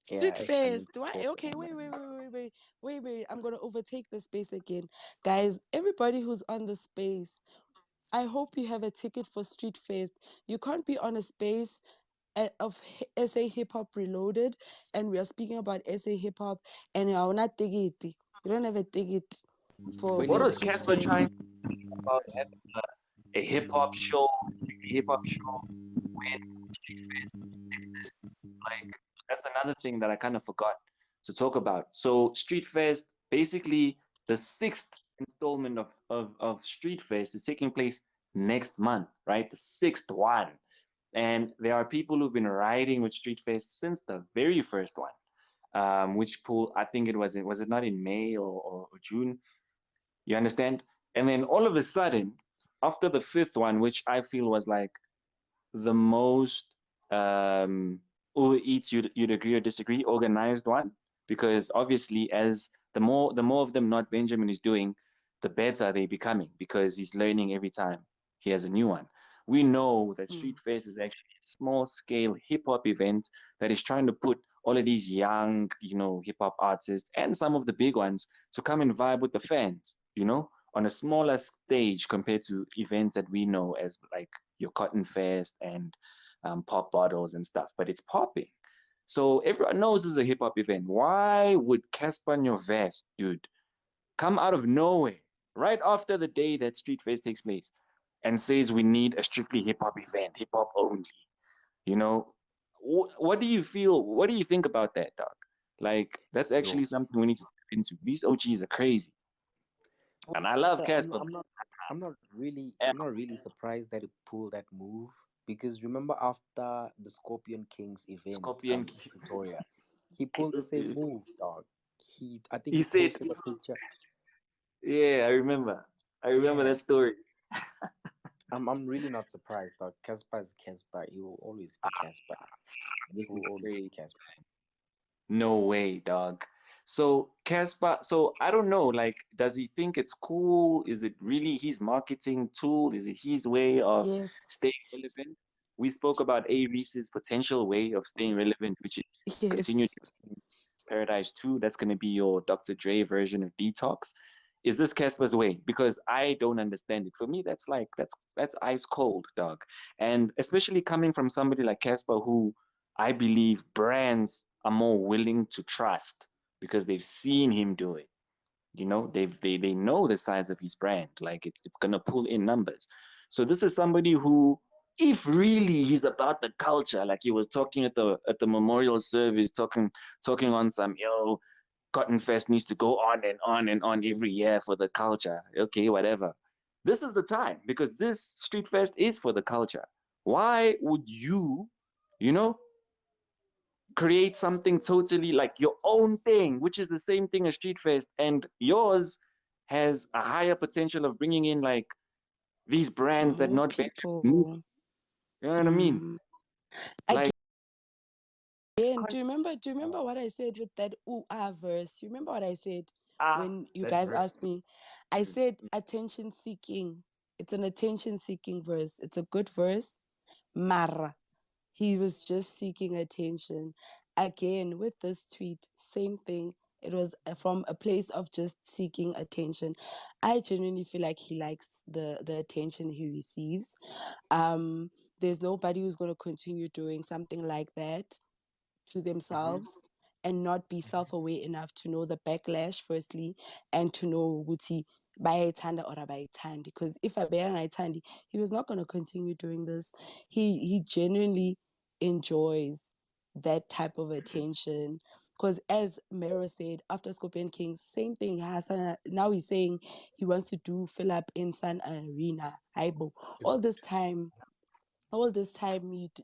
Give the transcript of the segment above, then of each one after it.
Street I need fest. to Why? talk Okay, about wait, that wait, now. wait, wait, wait, wait, wait. I'm gonna overtake the space again, guys. Everybody who's on the space, I hope you have a ticket for Street Fest. You can't be on a space of SA Hip Hop Reloaded, and we are speaking about SA Hip Hop, and you are not ticket. You don't have a ticket for When What for is was it? Street Casper Fest. trying to do about having a hip hop show, a hip hop show with Street Fest? This, like, that's another thing that I kind of forgot to talk about. So Street Fest, basically the sixth installment of Street Fest is taking place next month, right? The sixth one. And there are people who've been riding with Street Fest since the very first one, which pulled, I think was it not in May or June? You understand? And then all of a sudden, after the fifth one, which I feel was like the most Uber Eats, you'd agree or disagree, organized one, because obviously as the more of them not Benjamin is doing, the better they becoming because he's learning every time he has a new one. We know that Street Mm. Fest is actually a small scale hip hop event that is trying to put all of these young, hip hop artists and some of the big ones to come and vibe with the fans, on a smaller stage compared to events that we know as like your Cotton Fest and pop bottles and stuff, but it's popping. So everyone knows this is a hip hop event. Why would Cassper Nyovest, dude, come out of nowhere right after the day that Street Fest takes place and says we need a strictly hip hop event, hip hop only? You know, what do you feel? What do you think about that, dog? Like, that's actually Yo, something we need to step into. These OGs are crazy. And I love I'm Casper. not, I'm not, I'm not really surprised that he pulled that move because remember after the Scorpion Kings event, Scorpion. in Pretoria, he pulled the same move, dog. I think He he said, posted a picture. yeah, I remember. I remember Yeah, that story. I'm really not surprised, dog. Casper is Casper. He will always be Casper. This He is will always be crazy. Casper. No way, dog. So Casper, so I don't know, like, does he think it's cool? Is it really his marketing tool? Is it his way of Yes, staying relevant? We spoke about a-reece's potential way of staying relevant, which is continue yes. Paradise 2. That's going to be your Dr. Dre version of Detox. Is this Casper's way? Because I don't understand it. For me, that's like that's ice cold, dog. And especially coming from somebody like Casper, who I believe brands are more willing to trust because they've seen him do it. They know the size of his brand. Like it's gonna pull in numbers. So this is somebody who, if really he's about the culture, like he was talking at the memorial service, talking on some Cotton Fest needs to go on and on and on every year for the culture. Okay, whatever. This is the time because this Street Fest is for the culture. Why would you know, create something totally like your own thing, which is the same thing as Street Fest, and yours has a higher potential of bringing in like these brands that More not Benjamin need. people. You know what I mean? Mm. Like, Again, do you remember what I said with that ooh ah verse? You remember what I said when you that guys verse. asked me? I said attention seeking. It's an attention seeking verse. It's a good verse. Mara. He was just seeking attention. Again, with this tweet, same thing. It was from a place of just seeking attention. I genuinely feel like he likes the attention he receives. There's nobody who's going to continue doing something like that to Mhm. themselves and not be self-aware enough to know the backlash firstly, and to know ukuthi bayayithanda or abayithandi, because if abeyangayithandi, he was not going to continue doing this. He genuinely enjoys that type of attention, because as Mero said after Scorpion Kings, same thing. Hassan, now he's saying he wants to do fill up in Sun Arena. Aibo. All this time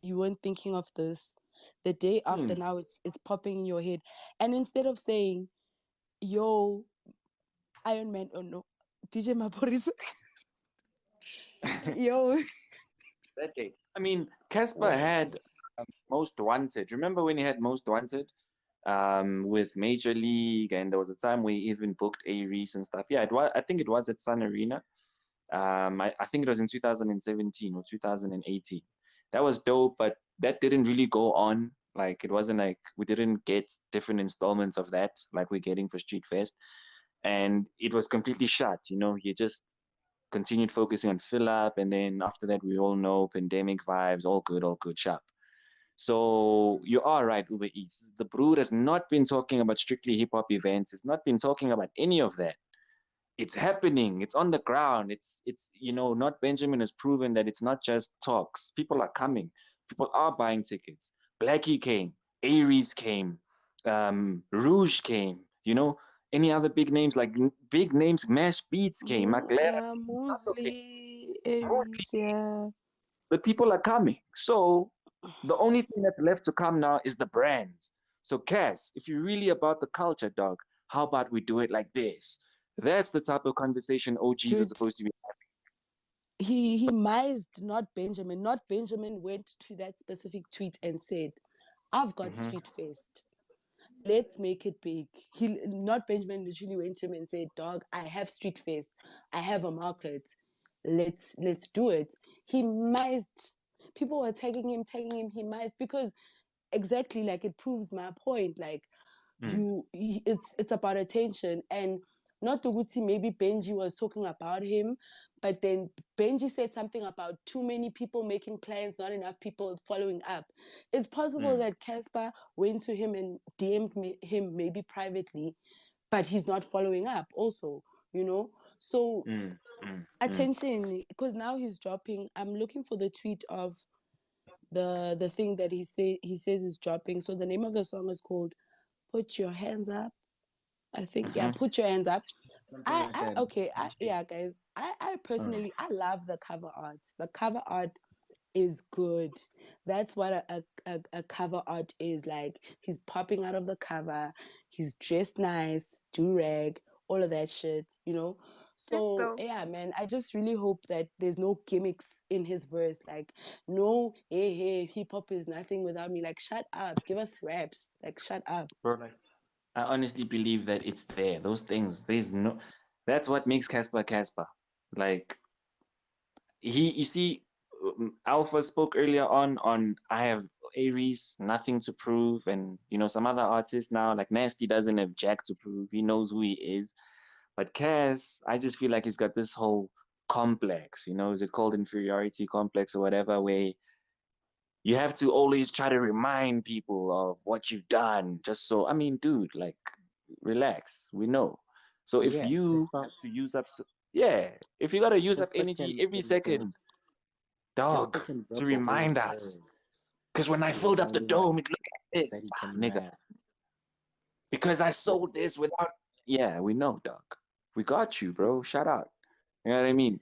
you weren't thinking of this. The day after, Hmm. now it's popping in your head, and instead of saying, yo, Iron Man, oh no, DJ Maporisa, yo. That day. I mean, Casper had Most Wanted. Remember when he had Most Wanted with Major League, and there was a time where he even booked a-reece and stuff. Yeah, it was. I think it was at Sun Arena. I think it was in 2017 or 2018. That was dope, but that didn't really go on. Like it wasn't like we didn't get different installments of that like we're getting for Street Fest. And it was completely shut, he just continued focusing on fill up, and then after that we all know pandemic vibes, all good, sharp. So you are right, Uber Eats. The Brood has not been talking about strictly hip hop events. It's not been talking about any of that. It's happening. It's on the ground. Not Benjamin has proven that it's not just talks. People are coming. People are buying tickets. Blackie came. a-reece came. Rouge came. Any other big names like big names, Mash Beats came. McLaren, Yeah, Tato came. mostly Mostly, Aries, yeah. the people are coming. So the only thing that's left to come now is the brands. So Cass, if you're really about the culture, dog, how about we do it like this? That's the type of conversation OGs are Dude, supposed to be. he mised not Benjamin. Not Benjamin went to that specific tweet and said, I've got Hmm. Street Fest. Let's make it big. He not Benjamin literally went to him and said, Dog, I have Street Fest. I have a market. Let's do it. He mised. People were tagging him. He mised because exactly like it proves my point. Like Mm, it's about attention. And not Uguti, maybe Benji was talking about him, but then Benji said something about too many people making plans, not enough people following up. It's possible mm, that Cassper went to him and him maybe privately, but he's not following up also, so mm, mm, mm. attention, because now he's dropping. I'm looking for the tweet of the thing that he says is dropping. So the name of the song is called Put Your Hands Up. I think, yeah, Hmm. Put Your Hands Up. Something like that. Okay, yeah, guys. I Uh, personally, I love the cover art. The cover art is good. That's what a cover art is like. He's popping out of the cover. He's dressed nice, do rag, all of that shit. That's So dope. yeah, man, I just really hope that there's no gimmicks in his verse. Like, no, hey, hip hop is nothing without me. Like, shut up, give us raps. Like, shut up. Bro, like, I honestly believe that it's there. Those things, that's what makes Casper Casper. Like, you see, Alpha spoke earlier on I have a-reece, nothing to prove, and some other artists now like Nasty doesn't have jack to prove. He knows who he is. But Cass, I just feel like he's got this whole complex, is it called inferiority complex or whatever, where you have to always try to remind people of what you've done, just so, I mean, dude, like, relax, we know. So if yeah, you Casper. have to use up, yeah, if you gotta use up Casper energy can every can can second, dog, Casper can to drop a whole remind us. verse Because when I in filled up the one night dome, it looked like that this. he Ah, can nigga, match. because I But sold this without, yeah, we know, dog. We got you, bro. Shout out. You know what I mean?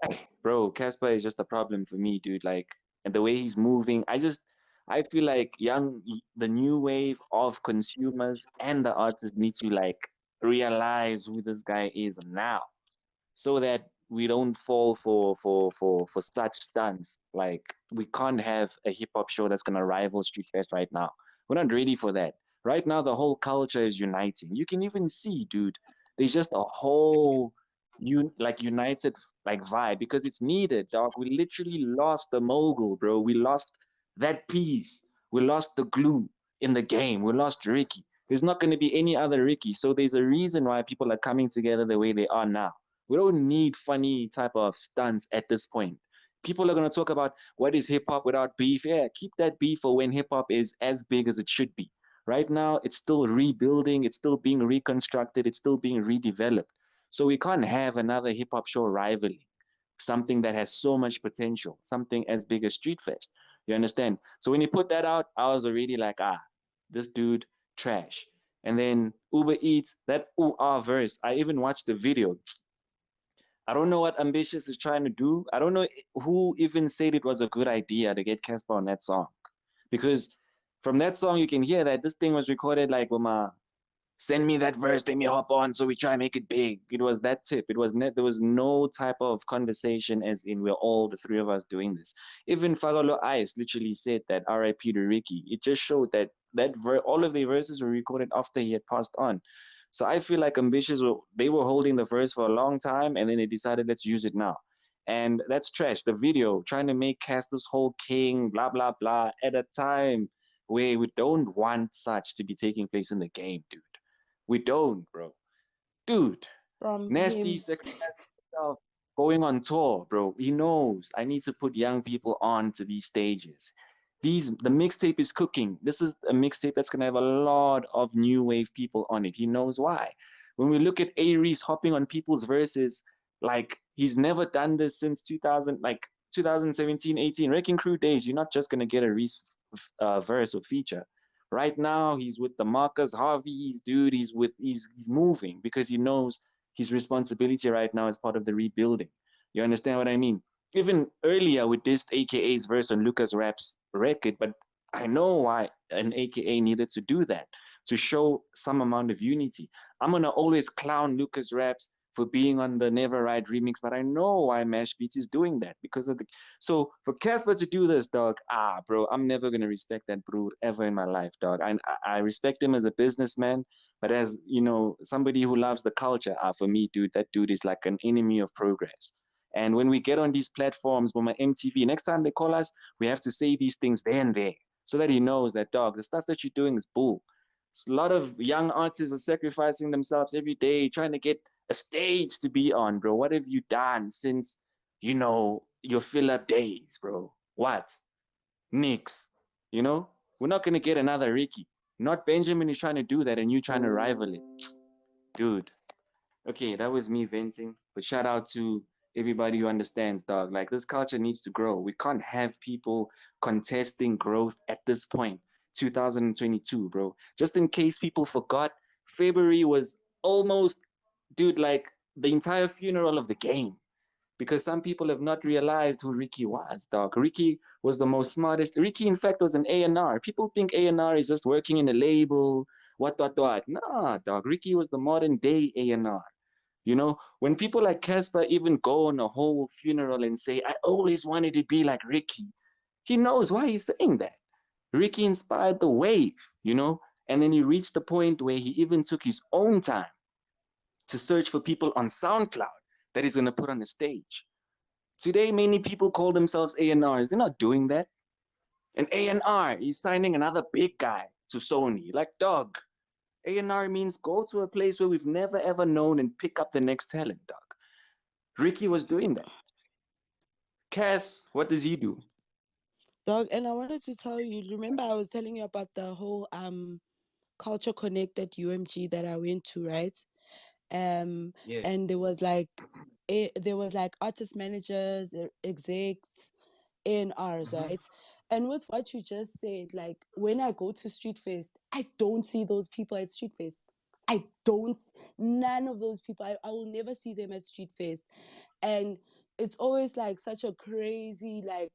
Hey, bro, Casper is just a problem for me, dude. Like, and the way he's moving, I feel like the new wave of consumers and the artists need to like realize who this guy is now, so that we don't fall for such stunts. Like, we can't have a hip hop show that's gonna rival Street Fest right now. We're not ready for that. Right now, the whole culture is uniting. You can even see, dude, there's just a whole united like vibe because it's needed, dog. We literally lost the mogul, bro. We lost that piece. We lost the glue in the game. We lost Ricky. There's not going to be any other Ricky. So there's a reason why people are coming together the way they are now. We don't need funny type of stunts at this point. People are going to talk about what is hip hop without beef. Yeah, keep that beef for when hip hop is as big as it should be. Right now, it's still rebuilding, it's still being reconstructed, it's still being redeveloped. So we can't have another hip hop show rivaling something that has so much potential, something as big as Street Fest. You understand? So when he put that out, I was already like, this dude, trash. And then Uber Eats, that ooh ah verse, I even watched the video. I don't know what Ambitious is trying to do. I don't know who even said it was a good idea to get Casper on that song. Because from that song, you can hear that this thing was recorded like, send me that verse, let me hop on, so we try and make it big. It was that tip. There was no type of conversation as in we're all the three of us doing this. Even Fagalo Ice literally said that RIP to Ricky. It just showed that all of the verses were recorded after he had passed on. So I feel like they were holding the verse for a long time and then they decided let's use it now. And that's trash. The video trying to make Cass this whole king, blah blah blah. At a time, where we don't want such to be taking place in the game, dude. We don't, bro. Dude, From Nasty him. sacrificing himself, going on tour, bro. He knows I need to put young people on to these stages. The mixtape is cooking. This is a mixtape that's gonna have a lot of new wave people on it. He knows why. When we look at a-reece hopping on people's verses, like he's never done this since 2000, like 2017, 18 Wrecking Crew days. You're not just gonna get a-reece verse or feature. Right now, he's with the Marcus Harveys, dude. He's moving because he knows his responsibility right now as part of the rebuilding. You understand what I mean? Even earlier we dissed AKA's verse on Lucas Rap's record, but I know why an AKA needed to do that to show some amount of unity. I'm gonna always clown Lucas Raps for being on the Never Ride remix, but I know why Mash Beats is doing that because of the. So for Cassper to do this, dog, bro, I'm never gonna respect that brood ever in my life, dog. I respect him as a businessman, but as you know, somebody who loves the culture, for me, dude, that dude is like an enemy of progress. And when we get on these platforms, when my MTV, next time they call us, we have to say these things there and there so that he knows that, dog, the stuff that you're doing is bull. So a lot of young artists are sacrificing themselves every day trying to get a stage to be on, bro. What have you done since, your fill up days, bro? What? Nix. We're not going to get another Ricky. Not Benjamin is trying to do that and you trying to rival it. Dude. Okay, that was me venting. But shout out to everybody who understands, dog. Like, this culture needs to grow. We can't have people contesting growth at this point, 2022, bro. Just in case people forgot, February was almost, dude, like the entire funeral of the game. Because some people have not realized who Ricky was, dog. Ricky was the most smartest. Ricky, in fact, was an A&R. People think A&R is just working in a label, what. Nah, dog. Ricky was the modern day A&R. When people like Cassper even go on a whole funeral and say, I always wanted to be like Ricky, he knows why he's saying that. Ricky inspired the wave, and then he reached the point where he even took his own time to search for people on SoundCloud that he's going to put on the stage. Today, many people call themselves A&Rs. They're not doing that. An A&R is signing another big guy to Sony. Like, dog, A&R means go to a place where we've never ever known and pick up the next talent, dog. Ricky was doing that. Cass, what does he do? Dog, and I wanted to tell you, remember I was telling you about the whole Culture Connect at UMG that I went to, right? Yeah. And there was like artist managers, execs, A&Rs, right? And with what you just said, like when I go to Street Fest, I don't see those people at Street Fest. None of those people, I will never see them at Street Fest. And it's always like such a crazy, like,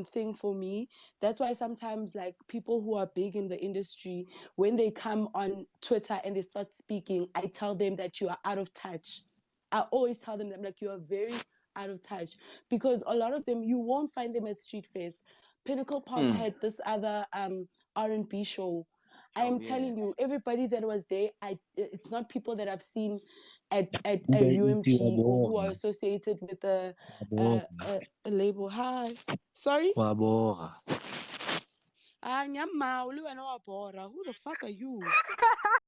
thing for me. That's why sometimes like people who are big in the industry, when they come on Twitter and they start speaking, I tell them that you are out of touch. I always tell them that, like, you are very out of touch, because a lot of them you won't find them at Street Fest. Pinnacle Pop Mm. had this other R&B show. I Oh, am yeah. telling you, everybody that was there, it's not people that I've seen at a Mbaiti wa UMG or who are bora. associated with Wa bora. a label. Hi. Sorry? Wa bora. Nyama, who the fuck are you?